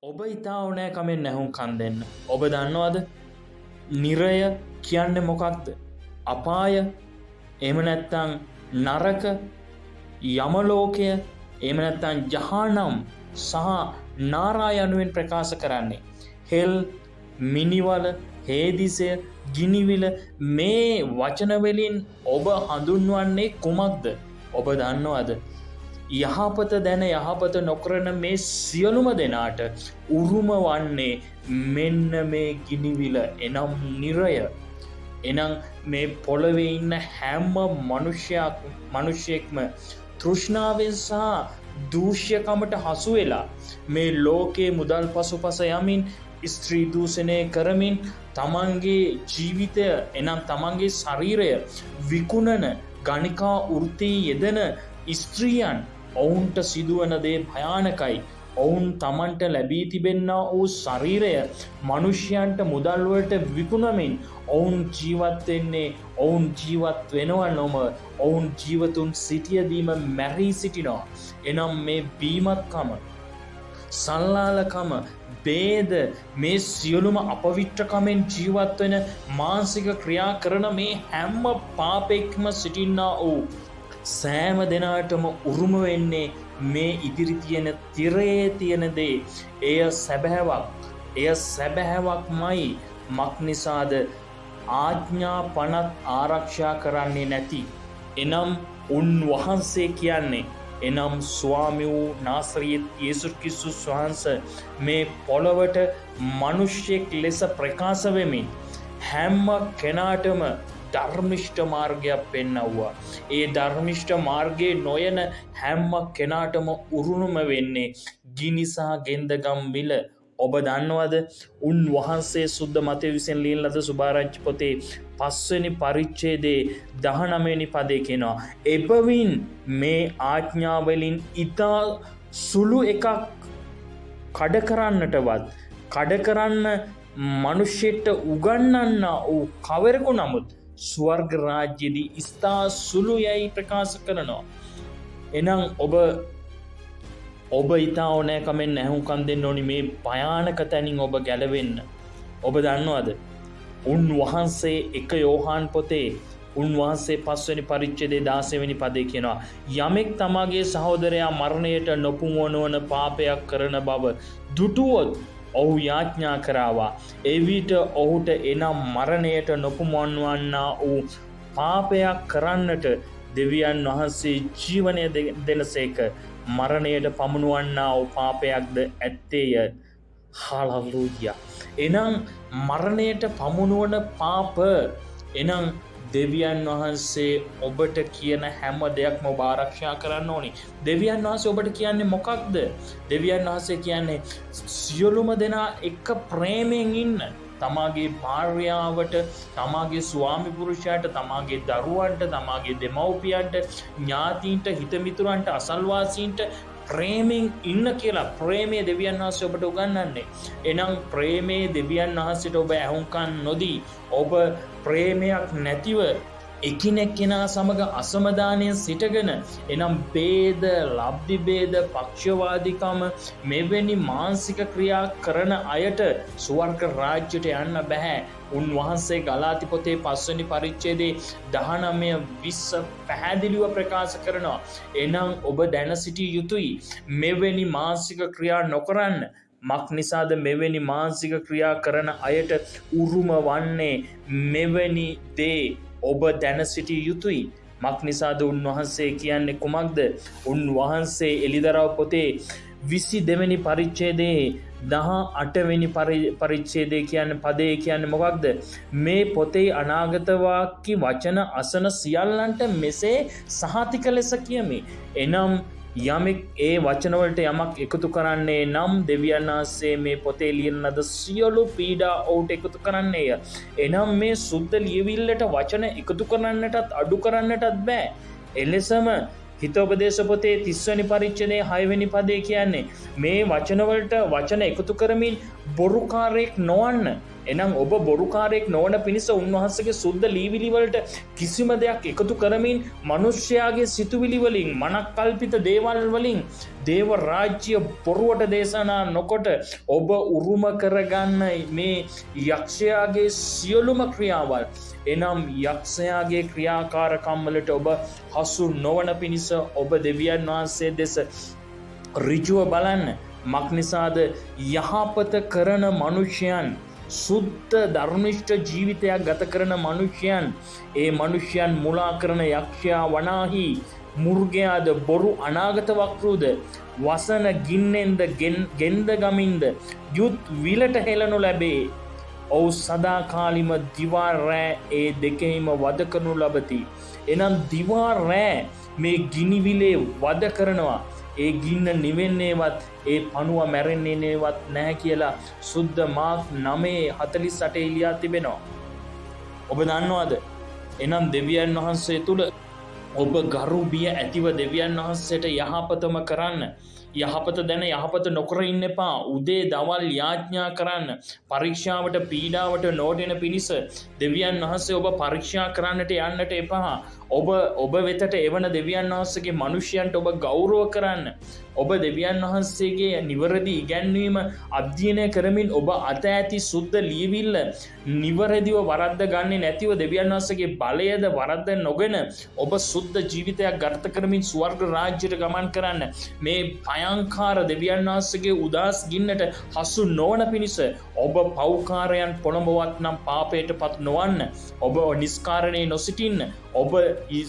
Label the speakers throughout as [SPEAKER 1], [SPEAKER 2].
[SPEAKER 1] ඔබ ඉතා ඕනෑ කමෙන් නැහුම් කන් දෙන්න. ඔබ දන්නවාද නිරය කියන්න මොකක්ද. අපාය එමනැත්තං නරක යමලෝකය එමනැත්තන් ජහනම් සහ නාරා යනුවෙන් ප්‍රකාශ කරන්නේ. හෙල් මිනිවල හේදිසය ගිනිවිල මේ වචනවලින් ඔබ හඳුන්වන්නේ කුමක්ද. ඔබ දන්නවාද. යහපත දැන යහපත නොකරන මේ සියලුම දෙනාට උරුම වන්නේ මෙන්න මේ ගිනිවිල එනම් නිරය. එනම් මේ පොළොවේ ඉන්න හැම්ම මනුෂ්‍යයෙක්ම තෘෂ්ණාවෙන් සහ දූෂ්‍යකමට හසු වෙලා මේ ලෝකයේ මුදල් පසුපස යමින් ස්ත්‍රී දූෂණය කරමින් තමන්ගේ ජීවිතය එනම් තමන්ගේ ශරීරය විකුණන ගණිකා වෘත්තී යෙදෙන ස්ත්‍රියන් ඔවුන්ට සිදුවන දේ භයානකයි. ඔවුන් තමන්ට ලැබී තිබෙන්නා වූ ශරීරය මනුෂ්‍යයන්ට මුදල්වලට විකුණමින් ඔවුන් ජීවත්වෙන්නේ ඔවුන් ජීවත් වෙනවා නොම ඔවුන් ජීවතුන් සිටියදීම මැරී සිටිනවා. එනම් මේ බීමත්කම සල්ලාලකම බේද මේ සියලුම අපවිත්‍රකමෙන් ජීවත්වෙන මානසික ක්‍රියා කරන මේ හැම්ම පාපෙක්ම සිටින්නා වූ සෑම දෙනාටම උරුම වෙන්නේ මේ ඉදිරි තියෙන තිරයේ තියෙන දේ. එය සැබෑවක්මයි. මක්නිසාද ආඥා පනත් ආරක්ෂා කරන්නේ නැති. එනම් උන්වහන්සේ කියන්නේ එනම් ස්වාමි වූ නාසරියත් යේසුස් ක්‍රිස්තුස් වහන්සේ මේ පොළොවට මිනිසෙක් ලෙස ප්‍රකාශ වෙමින් හැම කෙනාටම ධර්මිෂ්ඨ මාර්ගයක් පෙන්වුවා. ඒ ධර්මිෂ්ඨ මාර්ගයේ නොයන හැම කෙනාටම උරුම වෙන්නේ ගිනි සහ ගෙන්දගම් මිල. ඔබ දන්නවද උන්වහන්සේ සුද්ධ මතේ විසින් ලියන ලද සුභාරංචි පොතේ 5 වෙනි පරිච්ඡේදයේ 19 වෙනි පදේ කියනවා එබැවින් මේ ආඥාවලින් ඊතා සුළු එකක් කඩ කරන්න මනුෂ්‍යෙට උගන්වන්න වූ කවරෙකු නමුත් ස්වර්ග රාජ්‍යදී ඉතා සුළු යයි ප්‍රකාශ කරනවා. එනම් ඔබ ඉතා ඕනෑ කමෙන් නැහුම්කන් දෙන්න ඕනි මේ භයානක තැනින් ඔබ ගැලවෙන්න. ඔබ දන්නවද උන්වහන්සේ 1 යෝහාන් පොතේ උන්වහන්සේ 5 වෙනි පරිච්ඡේදයේ 16 වෙනි පදේ කියනවා යමෙක් තමාගේ සහෝදරයා මරණයට නොපමුණවන පාපයක් කරන බව දුටුවොත් ඔහු යාඥා කරාවා. එවිට ඔහුට එනම් මරණයට නොපමුණවන්නා වූ පාපයක් කරන්නට දෙවියන් වහන්සේ ජීවනය දෙනසේක මරණයට පමුණවන්නා වූ පාපයක්ද ඇත්තේය. හාලෙලූයා. එනම් මරණයට පමුණුවන පාප එනම් දෙවියන් වහන්සේ ඔබට කියන හැම දෙයක්ම ඔබ ආරක්ෂා කරන්න ඕනි. දෙවියන් වහන්සේ ඔබට කියන්නේ මොකක්ද? දෙවියන් වහන්සේ කියන්නේ සියලුම දෙනා එක ප්‍රේමයෙන් ඉන්න. තමාගේ භාර්යාවට, තමාගේ ස්වාමි පුරුෂයාට, තමාගේ දරුවන්ට, තමාගේ දෙමව්පියන්ට, ඥාතීන්ට, හිතමිතුරන්ට, අසල්වාසීන්ට ප්‍රේමයෙන් ඉන්න කියලා ප්‍රේමයේ දෙවියන් වහන්සේ ඔබට උගන්වන්නේ. එනම් ප්‍රේමයේ දෙවියන් වහන්සේට ඔබ ඇහුම්කන් නොදී ඔබ ප්‍රේමයක් නැතිව එකිනෙකා සමග අසමදානය සිටගෙන එනම් ભેද, ලබ්ධි ભેද, පක්ෂවාදීකම මෙවැනි මානසික ක්‍රියා කරන අයට ස්වර්ග රාජ්‍යයට යන්න බෑ. උන්වහන්සේ ගලාති පොතේ 5 වෙනි පරිච්ඡේදයේ 19-20 පැහැදිලිව ප්‍රකාශ කරනවා. එනම් ඔබ දැන සිටිය යුතුයි මෙවැනි මානසික ක්‍රියා නොකරන්න. මක්නිසාද මෙවැනි මානසික ක්‍රියා කරන අයට උරුම වන්නේ මෙවැනි දේ ඔබ දැන සිටිය යුතුයි. මක්නිසාද උන්වහන්සේ කියන්නේ කුමක්ද? උන්වහන්සේ එලිදරව් පොතේ 22 වෙනි පරිච්ඡේදයේ 18 වෙනි පරිච්ඡේදයේ කියන්නේ පදේ කියන්නේ මොකක්ද? මේ පොතේ අනාගත වාක්‍ය වචන අසන සියල්ලන්ට මෙසේ සහතික ලෙස කියමි. එනම් යමෙක් ඒ වචනවලට යමක් එකතු කරන්නේ නම් දෙවියන් වහන්සේ මේ පොතේ ලියන ලද සියලු පීඩා ඔහුට එකතු කරන්නේය. එනම් මේ සුද්ධ ලියවිල්ලට වචන එකතු කරන්නටත් අඩු කරන්නටත් බෑ. එලෙසම හිතෝපදේශ පොතේ 30 වෙනි පරිච්ඡේදයේ 6 වෙනි පදේ කියන්නේ මේ වචනවලට වචන එකතු කරමින් බොරුකාරයෙක් නොවන්න. එනම් ඔබ බොරුකාරයෙක් නොවන පිණිස උන්වහන්සේගේ සුද්ධ ලියවිලි වලට කිසිම දෙයක් එකතු කරමින් මිනිස්යාගේ සිතුවිලි වලින් මනක්කල්පිත දේවල් වලින් දේව රාජ්‍ය බොරුවට දේශනා නොකොට ඔබ උරුම කරගන්න මේ යක්ෂයාගේ සියලුම ක්‍රියාවල් එනම් යක්ෂයාගේ ක්‍රියාකාරකම්වලට ඔබ හසු නොවන පිණිස ඔබ දෙවියන් වහන්සේ දෙස ඍජුව බලන්න. මක්නිසාද යහපත කරන මනුෂ්‍යයන් සුද්ධ ධර්මිෂ්ඨ ජීවිතයක් ගත කරන මනුෂ්‍යයන් ඒ මනුෂ්‍යයන් මුලා කරන යක්ෂයා වනාහි මුර්ගයාද බොරු අනාගත වක්තෘද වසන ගින්නෙන්ද ගෙන්ද ගමින්ද යුත් විලට හෙළනු ලැබේ. ඔවු සදාකාලිම දිවා රෑ ඒ දෙකෙහිම වද කරනු ලබති. එනම් දිවා රෑ මේ ගිනිවිලේ වද කරනවා. ඒ ගින්න නිවෙන්නේවත් ඒ පණුව මැරෙන්නේවත් නැහැ කියලා සුද්ධ මාක් 9:48 එලියා තිබෙනවා. ඔබ දන්නවද? එනම් දෙවියන් වහන්සේ තුල ඔබ ගරු බිය ඇතිව දෙවියන් වහන්සේට යහපතම කරන්න. යහපත දැන යහපත නොකර ඉන්න එපා. උදේ දවල් යාඥා කරන්න. පරීක්ෂාවට පීඩාවට නොදෙන පිණිස දෙවියන් වහන්සේ ඔබ පරීක්ෂා කරන්නට යන්නට එපා. ඔබ වෙතට එවන දෙවියන් වහන්සේගේ මිනිසයන්ට ඔබ ගෞරව කරන්න. ඔබ දෙවියන් වහන්සේගේ නිවැරදි ඉගැන්වීම අධ්‍යයනය කරමින් ඔබ අත ඇති සුද්ධ ලියවිල්ල නිවැරදිව වරද්ද ගන්නේ නැතිව දෙවියන් වහන්සේගේ බලයද වරද්ද නොගෙන ඔබ සුද්ධ ජීවිතයක් ගත කරමින් ස්වර්ග රාජ්‍යයට ගමන් කරන්න. මේ භයංකාර දෙවියන් වහන්සේගේ උදාස් ගින්නට හසු නොවන පිණිස ඔබ පව්කාරයන් පොළඹවත් නම් පාපයටපත් නොවන්න. ඔබ නිස්කාරණේ නොසිටින්න. ඔබ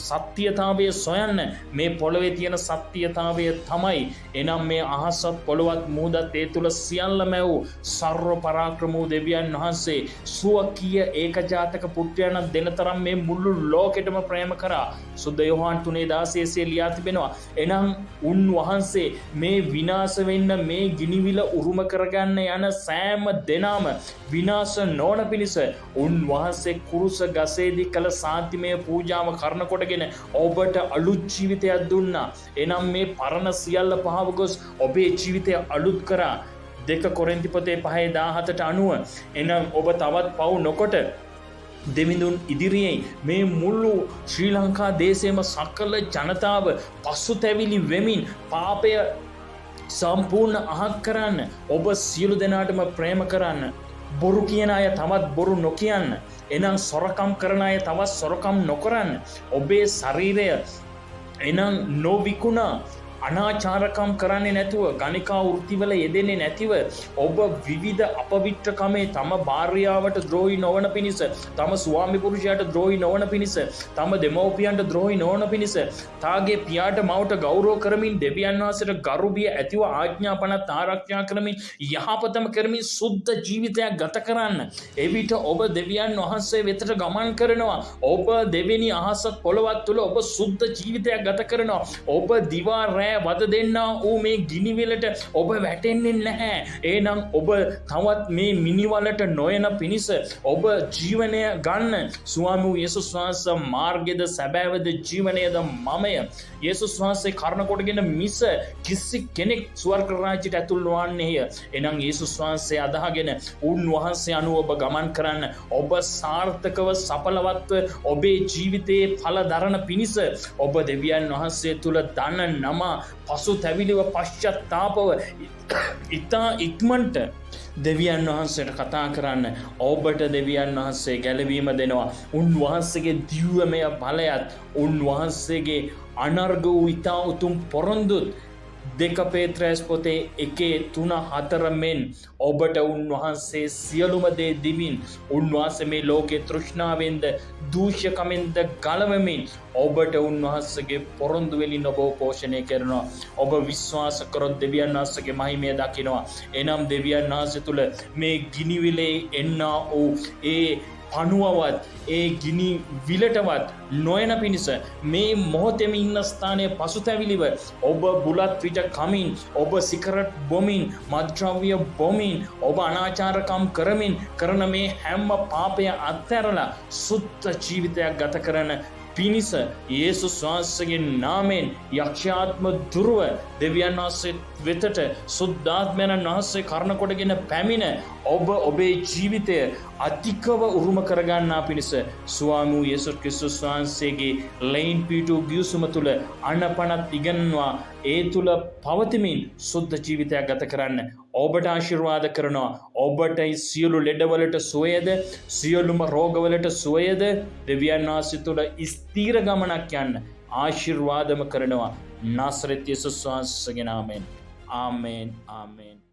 [SPEAKER 1] සත්‍යතාවය සොයන්න. මේ පොළවේ තියෙන සත්‍යතාවය තමයි එනම් මේ අහසත් පොළවත් මුහුදත් ඒ තුල සියල්ලම වූ සර්ව පරාක්‍රම වූ දෙවියන් වහන්සේ සුවකීය ඒකජාතක පුත්‍රයන් දෙනතරම් මේ මුළු ලෝකෙටම ප්‍රේම කරා. සුද්ධ යෝහාන් 3:16 ලියා තිබෙනවා. එනම් උන්වහන්සේ මේ විනාශ වෙන්න මේ ගිනිවිල උරුම කරගන්න යන සෑම දෙනාම විනාශ නොවන පිණිස උන්වහන්සේ කුරුස ගසේදී කළ සාන්තිමය පූජාව කරන කොටගෙන ඔබට අලුත් ජීවිතයක් දුන්නා. එනම් මේ පරණ සියල්ල පහව ගොස් ඔබේ ජීවිතය අලුත් කරා. 2 කොරින්ති පොතේ 5:17ට අනුව එනම් ඔබ තවත් පව් නොකොට දෙවිඳුන් ඉදිරියේ මේ මුළු ශ්‍රී ලංකා දේශයේම සකල ජනතාව පසුතැවිලි වෙමින් පාපය සම්පූර්ණ අහක් කරන්න. ඔබ සියලු දෙනාටම ප්‍රේම කරන්න. බොරු කියන අය තවත් බොරු නොකියන්න. එනම් සොරකම් කරන අය තවත් සොරකම් නොකරන්න. ඔබේ ශරීරය එනම් නොවිකුණා අනාචාරකම් කරන්නේ නැතුව ගණිකා වෘත්තිවල යෙදෙන්නේ නැතිව ඔබ විවිධ අපවිත්‍රකමේ තම භාර්යාවට ද්‍රෝහි නොවන පිණිස, තම ස්වාමි පුරුෂයාට ද්‍රෝහි නොවන පිණිස, තම දෙමව්පියන්ට ද්‍රෝහි නොවන පිණිස, තාගේ පියාට මවට ගෞරව කරමින් දෙවියන් වහන්සේට ගරුබිය ඇතිව ආඥාපනත් ආරක්ෂා කරමින් යහපතම කරමින් සුද්ධ ජීවිතයක් ගත කරන්න. එවිට ඔබ දෙවියන් වහන්සේ වෙතට ගමන් කරනවා. ඔබ දෙවෙනි අහසත් පොළවත් තුළ ඔබ සුද්ධ ජීවිතයක් ගත කරනවා. ඔබ දිවා රෑ වද දෙන්නා වූ මේ ගිනිවෙලට ඔබ වැටෙන්නේ නැහැ. එහෙනම් ඔබ තවත් මේ මිනිවලට නොයන පිණිස ඔබ ජීවනය ගන්න. ස්වාමී වූ යේසුස් වහන්සේ මාර්ගයද සැබෑවද ජීවනයද මමය. යේසුස් වහන්සේ කරන කොටගෙන මිස කිසි කෙනෙක් ස්වර්ග රාජ්‍යයට ඇතුල් නොවන්නේය. එහෙනම් යේසුස් වහන්සේ අදහගෙන උන්වහන්සේ අනුව ඔබ ගමන් කරන්න. ඔබ සාර්ථකව සඵලවත්ව ඔබේ ජීවිතයේ ඵල දරන පිණිස ඔබ දෙවියන් වහන්සේ තුල දන නම පසුතැවිලිව පශ්චත්තාපව ඉතා ඉක්මනට දෙවියන් වහන්සේට කතා කරන්න. ඔබට දෙවියන් වහන්සේ ගැලවීම දෙනවා. උන්වහන්සේගේ දිව්‍යමය බලයත් උන්වහන්සේගේ අනර්ග වූ ඉතා උතුම් පොරොන්දුත් 2 පේත්‍රස් පොතේ 1:3-4 මෙන් ඔබට උන්වහන්සේ සියලුම දේ දිවින් උන්වහන්සේ මේ ලෝකේ තෘෂ්ණාවෙන්ද දූෂ්‍යකමෙන්ද ගලවමින් ඔබට උන්වහන්සේගේ පොරොන්දු වලින් ඔබ පෝෂණය කරනවා. ඔබ විශ්වාස කරොත් දෙවියන් වහන්සේගේ මහිමය දකිනවා. එනම් දෙවියන් වහන්සේ තුල මේ ගිනිවිලේ එන්නා වූ ඒ පණුවවත් ඒ ගිනි විලටවත් නොයන පිණිස මේ මොහොතේම ඉන්න ස්ථානයේ පසුතැවිලිව ඔබ බුලත් විට කමින්, ඔබ සිගරට් බොමින්, මත්ද්‍රව්‍ය බොමින්, ඔබ අනාචාරකම් කරමින් කරන මේ හැම පාපය අත්හැරලා සුද්ධ ජීවිතයක් ගත කරන පිණිස යේසුස් වහන්සේගේ නාමයෙන් යක්ෂාත්ම දුර්ව දෙවියන් වහන්සේ වෙතට සුද්ධාත්මයන් වහන්සේ කරන කොටගෙන පැමිණ ඔබේ ජීවිතය අධිකව උරුම කරගන්නා පිණිස ස්වාමී වූ යේසුස් ක්‍රිස්තුස් වහන්සේගේ ලයින් පීටු ගිවිසුම තුළ අනපනත් ඉගෙනනවා ඒ තුළ පවතිමින් සුද්ධ ජීවිතයක් ගත කරන්න ඔබට ආශිර්වාද කරනවා. ඔබට සියලු ලෙඩවලට සුවයද සියලුම රෝගවලට සුවයද දෙවියන් වහන්සේ තුළ ස්ථීර ගමනක් යන්න ආශිර්වාදම කරනවා. නාසරෙත් යේසුස් වහන්සේගේ නාමයෙන්. ආමේන් ආමේන්.